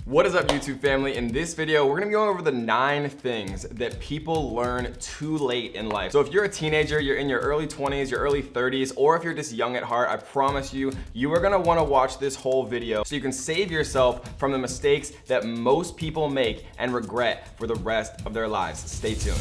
What is up, YouTube family? In this video, we're gonna be going over the 9 things that people learn too late in life. So if you're a teenager, you're in your early 20s, your early 30s, or if you're just young at heart, I promise you, you are gonna wanna watch this whole video so you can save yourself from the mistakes that most people make and regret for the rest of their lives. Stay tuned.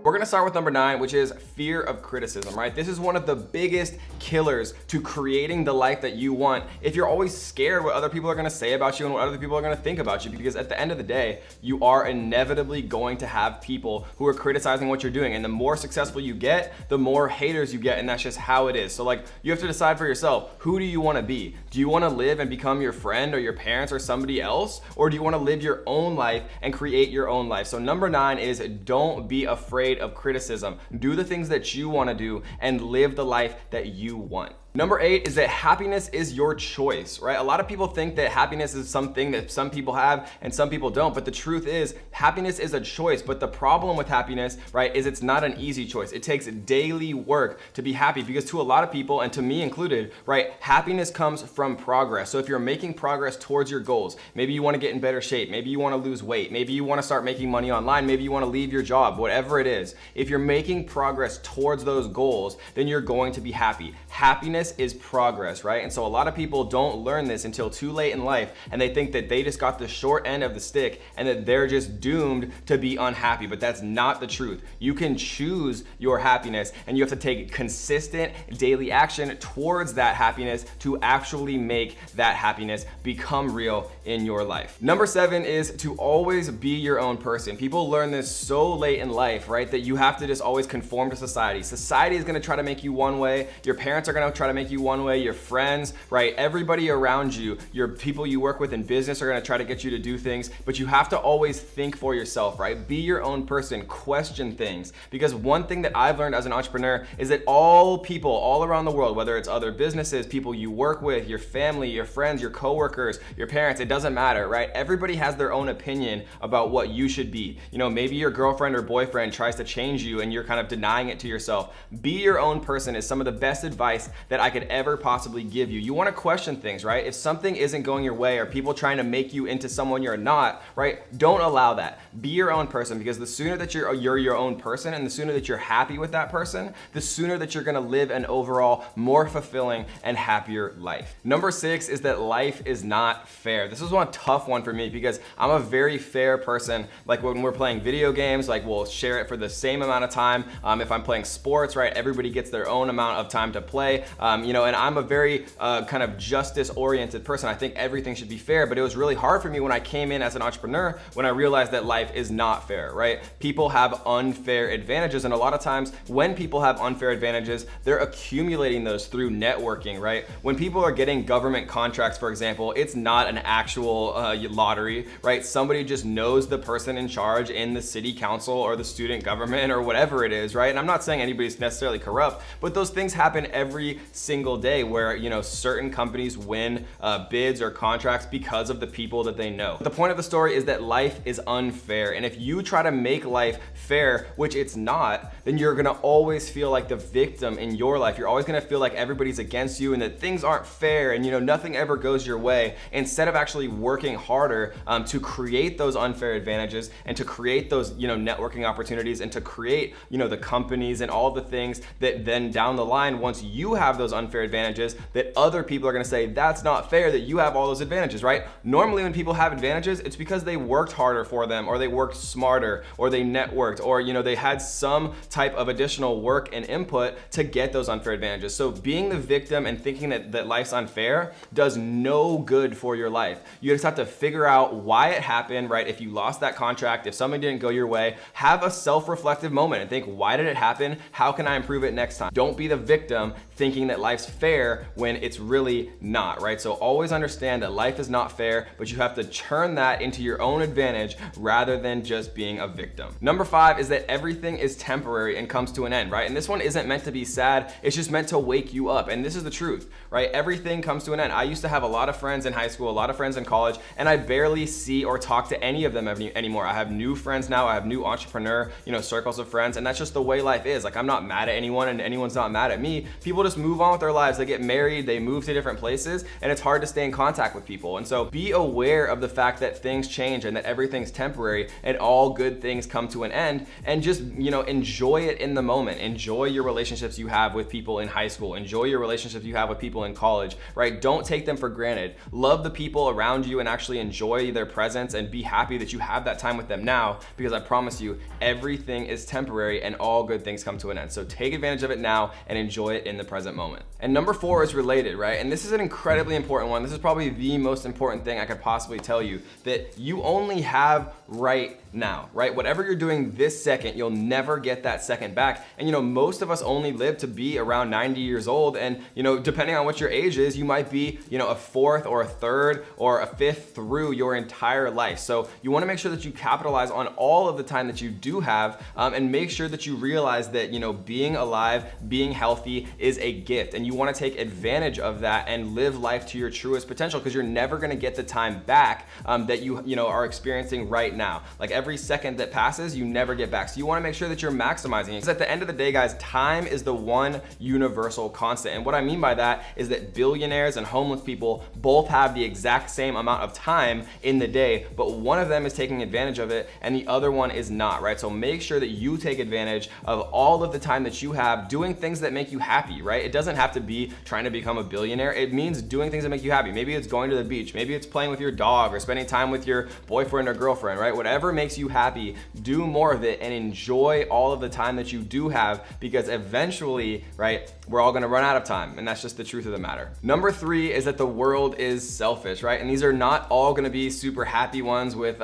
We're gonna start with number 9, which is fear of criticism, right? This is one of the biggest killers to creating the life that you want. If you're always scared what other people are gonna say about you and what other people are gonna think about you, because at the end of the day, you are inevitably going to have people who are criticizing what you're doing. And the more successful you get, the more haters you get, and that's just how it is. So like, you have to decide for yourself, who do you wanna be? Do you wanna live and become your friend or your parents or somebody else? Or do you wanna live your own life and create your own life? So number 9 is don't be afraid of criticism. Do the things that you want to do and live the life that you want. Number 8 is that happiness is your choice, right? A lot of people think that happiness is something that some people have and some people don't, but the truth is happiness is a choice. But the problem with happiness, right, is it's not an easy choice. It takes daily work to be happy, because to a lot of people, and to me included, right, happiness comes from progress. So if you're making progress towards your goals, maybe you want to get in better shape, maybe you want to lose weight, maybe you want to start making money online, maybe you want to leave your job, whatever it is, if you're making progress towards those goals, then you're going to be happy. Happiness is progress, right? And so a lot of people don't learn this until too late in life, and they think that they just got the short end of the stick and that they're just doomed to be unhappy. But that's not the truth. You can choose your happiness, and you have to take consistent daily action towards that happiness to actually make that happiness become real in your life. Number 7 is to always be your own person. People learn this so late in life, right, that you have to just always conform to society. Society is going to try to make you one way. Your parents are going to try to make you one way, your friends, right? Everybody around you, your people you work with in business are going to try to get you to do things, but you have to always think for yourself, right? Be your own person, question things. Because one thing that I've learned as an entrepreneur is that all people all around the world, whether it's other businesses, people you work with, your family, your friends, your coworkers, your parents, it doesn't matter, right? Everybody has their own opinion about what you should be. You know, maybe your girlfriend or boyfriend tries to change you and you're kind of denying it to yourself. Be your own person is some of the best advice that I could ever possibly give you. You want to question things, right? If something isn't going your way or people trying to make you into someone you're not, right? Don't allow that. Be your own person, because the sooner that you're your own person and the sooner that you're happy with that person, the sooner that you're going to live an overall more fulfilling and happier life. Number 6 is that life is not fair. This is one tough one for me, because I'm a very fair person. Like when we're playing video games, like we'll share it for the same amount of time. If I'm playing sports, right, everybody gets their own amount of time to play. You know, and I'm a very kind of justice-oriented person. I think everything should be fair, but it was really hard for me when I came in as an entrepreneur, when I realized that life is not fair, right? People have unfair advantages, and a lot of times when people have unfair advantages, they're accumulating those through networking, right? When people are getting government contracts, for example, it's not an actual lottery, right? Somebody just knows the person in charge in the city council or the student government or whatever it is, right? And I'm not saying anybody's necessarily corrupt, but those things happen every single day, where, you know, certain companies win bids or contracts because of the people that they know. The point of the story is that life is unfair, and if you try to make life fair, which it's not, then you're gonna always feel like the victim in your life. You're always gonna feel like everybody's against you and that things aren't fair, and you know, nothing ever goes your way, instead of actually working harder to create those unfair advantages and to create those, you know, networking opportunities, and to create, you know, the companies and all the things that then down the line, once you have those unfair advantages, that other people are going to say that's not fair that you have all those advantages, right? Normally when people have advantages, it's because they worked harder for them, or they worked smarter, or they networked, or, you know, they had some type of additional work and input to get those unfair advantages. So being the victim and thinking that life's unfair does no good for your life. You just have to figure out why it happened, right? If you lost that contract, if something didn't go your way, have a self-reflective moment and think, why did it happen? How can I improve it next time? Don't be the victim thinking that that life's fair when it's really not, right? So always understand that life is not fair, but you have to turn that into your own advantage rather than just being a victim. Number 5 is that everything is temporary and comes to an end, right? And this one isn't meant to be sad, it's just meant to wake you up. And this is the truth, right? Everything comes to an end. I used to have a lot of friends in high school, a lot of friends in college, and I barely see or talk to any of them anymore. I have new friends now, I have new entrepreneur, circles of friends, and that's just the way life is. Like, I'm not mad at anyone and anyone's not mad at me. People just move on with their lives, they get married, they move to different places, and it's hard to stay in contact with people. And so be aware of the fact that things change and that everything's temporary and all good things come to an end, and just, enjoy it in the moment. Enjoy your relationships you have with people in high school. Enjoy your relationships you have with people in college, right? Don't take them for granted. Love the people around you and actually enjoy their presence and be happy that you have that time with them now, because I promise you, everything is temporary and all good things come to an end. So take advantage of it now and enjoy it in the present moment. And number 4 is related, right? And this is an incredibly important one. This is probably the most important thing I could possibly tell you, that you only have right now, right? Whatever you're doing this second, you'll never get that second back. And most of us only live to be around 90 years old. And depending on what your age is, you might be, a 4th or a 3rd or a 5th through your entire life. So you want to make sure that you capitalize on all of the time that you do have, and make sure that you realize that, being alive, being healthy is a gift. And you want to take advantage of that and live life to your truest potential, because you're never going to get the time back that you are experiencing right now. Like, every second that passes, you never get back. So you want to make sure that you're maximizing it. Because at the end of the day, guys, time is the one universal constant. And what I mean by that is that billionaires and homeless people both have the exact same amount of time in the day, but one of them is taking advantage of it and the other one is not, right? So make sure that you take advantage of all of the time that you have doing things that make you happy, right? It doesn't have to be trying to become a billionaire. It means doing things that make you happy. Maybe it's going to the beach, maybe it's playing with your dog or spending time with your boyfriend or girlfriend, right? Whatever makes you happy, do more of it and enjoy all of the time that you do have, because eventually, right, we're all gonna run out of time, and that's just the truth of the matter. Number 3 is that the world is selfish, right? And these are not all gonna be super happy ones with,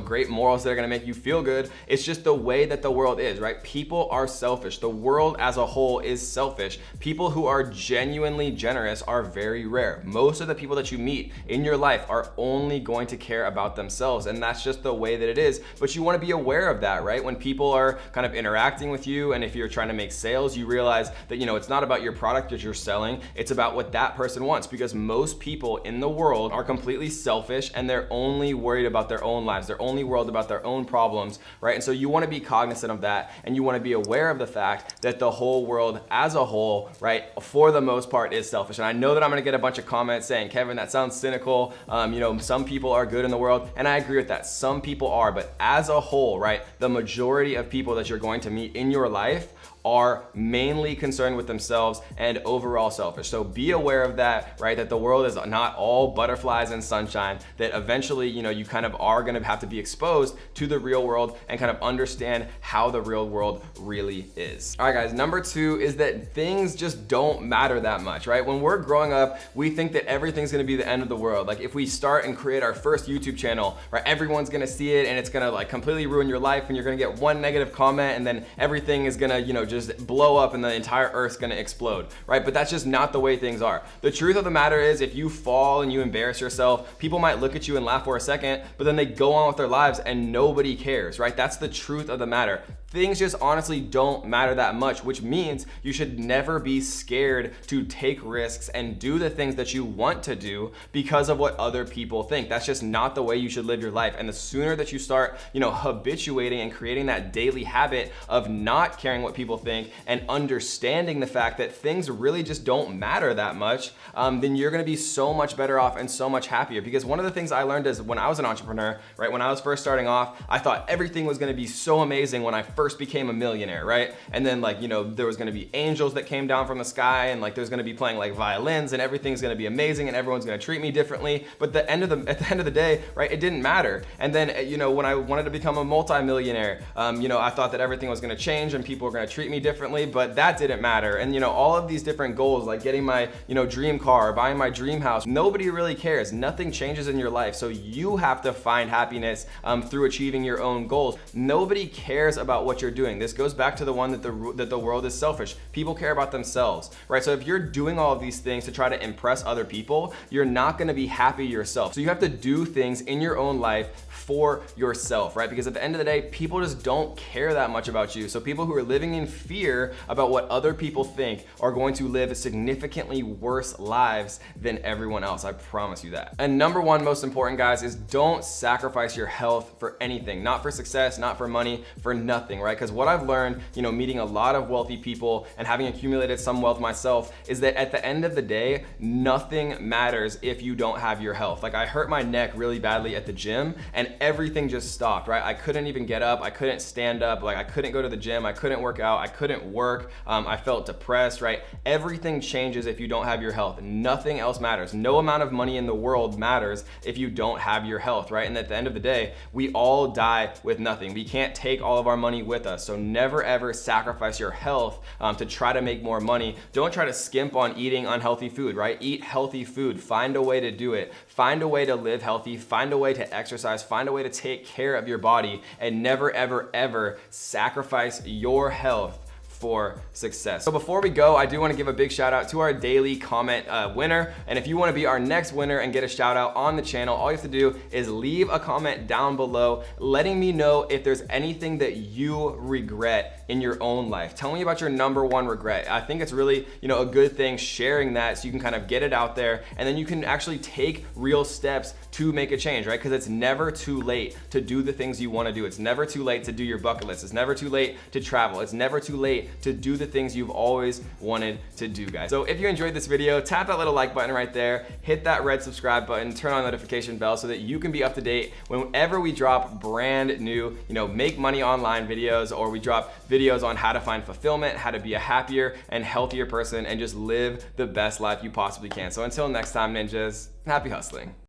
great morals that are gonna make you feel good. It's just the way that the world is, right? People are selfish. The world as a whole is selfish. People who are genuinely generous are very rare. Most of the people that you meet in your life are only going to care about themselves, and that's just the way that it is. But you wanna be aware of that, right? When people are kind of interacting with you, and if you're trying to make sales, you realize that, it's not about your product that you're selling, it's about what that person wants, because most people in the world are completely selfish and they're only worried about their own lives. They're only worried about their own problems, right? And so you want to be cognizant of that, and you want to be aware of the fact that the whole world as a whole, right, for the most part is selfish. And I know that I'm going to get a bunch of comments saying, Kevin, that sounds cynical. Some people are good in the world, and I agree with that. Some people are, but as a whole, right, the majority of people that you're going to meet in your life are mainly concerned with themselves and overall selfish. So be aware of that, right? That the world is not all butterflies and sunshine, that eventually, you kind of are gonna have to be exposed to the real world and kind of understand how the real world really is. All right, guys, number 2 is that things just don't matter that much, right? When we're growing up, we think that everything's gonna be the end of the world. Like, if we start and create our first YouTube channel, right, everyone's gonna see it and it's gonna like completely ruin your life, and you're gonna get one negative comment and then everything is gonna, just blow up and the entire earth's gonna explode, right? But that's just not the way things are. The truth of the matter is, if you fall and you embarrass yourself, people might look at you and laugh for a second, but then they go on with their lives and nobody cares, right? That's the truth of the matter. Things just honestly don't matter that much, which means you should never be scared to take risks and do the things that you want to do because of what other people think. That's just not the way you should live your life. And the sooner that you start, habituating and creating that daily habit of not caring what people think and understanding the fact that things really just don't matter that much, then you're gonna be so much better off and so much happier. Because one of the things I learned is when I was an entrepreneur, right, when I was first starting off, I thought everything was gonna be so amazing when I first became a millionaire, right? And then there was gonna be angels that came down from the sky, and there's gonna be playing violins, and everything's gonna be amazing, and everyone's gonna treat me differently. But at the end of the day, right, it didn't matter. And then when I wanted to become a multi-millionaire, I thought that everything was gonna change and people were gonna treat me differently, but that didn't matter. And all of these different goals, like getting my dream car, buying my dream house, nobody really cares. Nothing changes in your life. So you have to find happiness through achieving your own goals. Nobody cares about what you're doing. This goes back to the one that the world is selfish. People care about themselves, right? So if you're doing all of these things to try to impress other people, you're not gonna be happy yourself. So you have to do things in your own life for yourself, right? Because at the end of the day, people just don't care that much about you. So people who are living in fear about what other people think are going to live significantly worse lives than everyone else. I promise you that. And number one, most important, guys, is don't sacrifice your health for anything. Not for success, not for money, for nothing, right? Because what I've learned, meeting a lot of wealthy people and having accumulated some wealth myself, is that at the end of the day, nothing matters if you don't have your health. Like, I hurt my neck really badly at the gym and everything just stopped, right? I couldn't even get up, I couldn't stand up, like I couldn't go to the gym, I couldn't work out, I couldn't work, I felt depressed, right? Everything changes if you don't have your health. Nothing else matters. No amount of money in the world matters if you don't have your health, right? And at the end of the day, we all die with nothing. We can't take all of our money with us. So never ever sacrifice your health to try to make more money. Don't try to skimp on eating unhealthy food, right? Eat healthy food. Find a way to do it. Find a way to live healthy. Find a way to exercise. Find a way to take care of your body, and never, ever, ever sacrifice your health for success. So before we go, I do want to give a big shout out to our daily comment winner. And if you want to be our next winner and get a shout out on the channel, all you have to do is leave a comment down below letting me know if there's anything that you regret in your own life. Tell me about your number one regret. I think it's really, a good thing sharing that, so you can kind of get it out there, and then you can actually take real steps to make a change, right? Because it's never too late to do the things you want to do. It's never too late to do your bucket list. It's never too late to travel. It's never too late to do the things you've always wanted to do, guys. So if you enjoyed this video, tap that little like button right there, hit that red subscribe button, turn on notification bell so that you can be up to date whenever we drop brand new, make money online videos, or we drop videos on how to find fulfillment, how to be a happier and healthier person, and just live the best life you possibly can. So until next time, ninjas, happy hustling.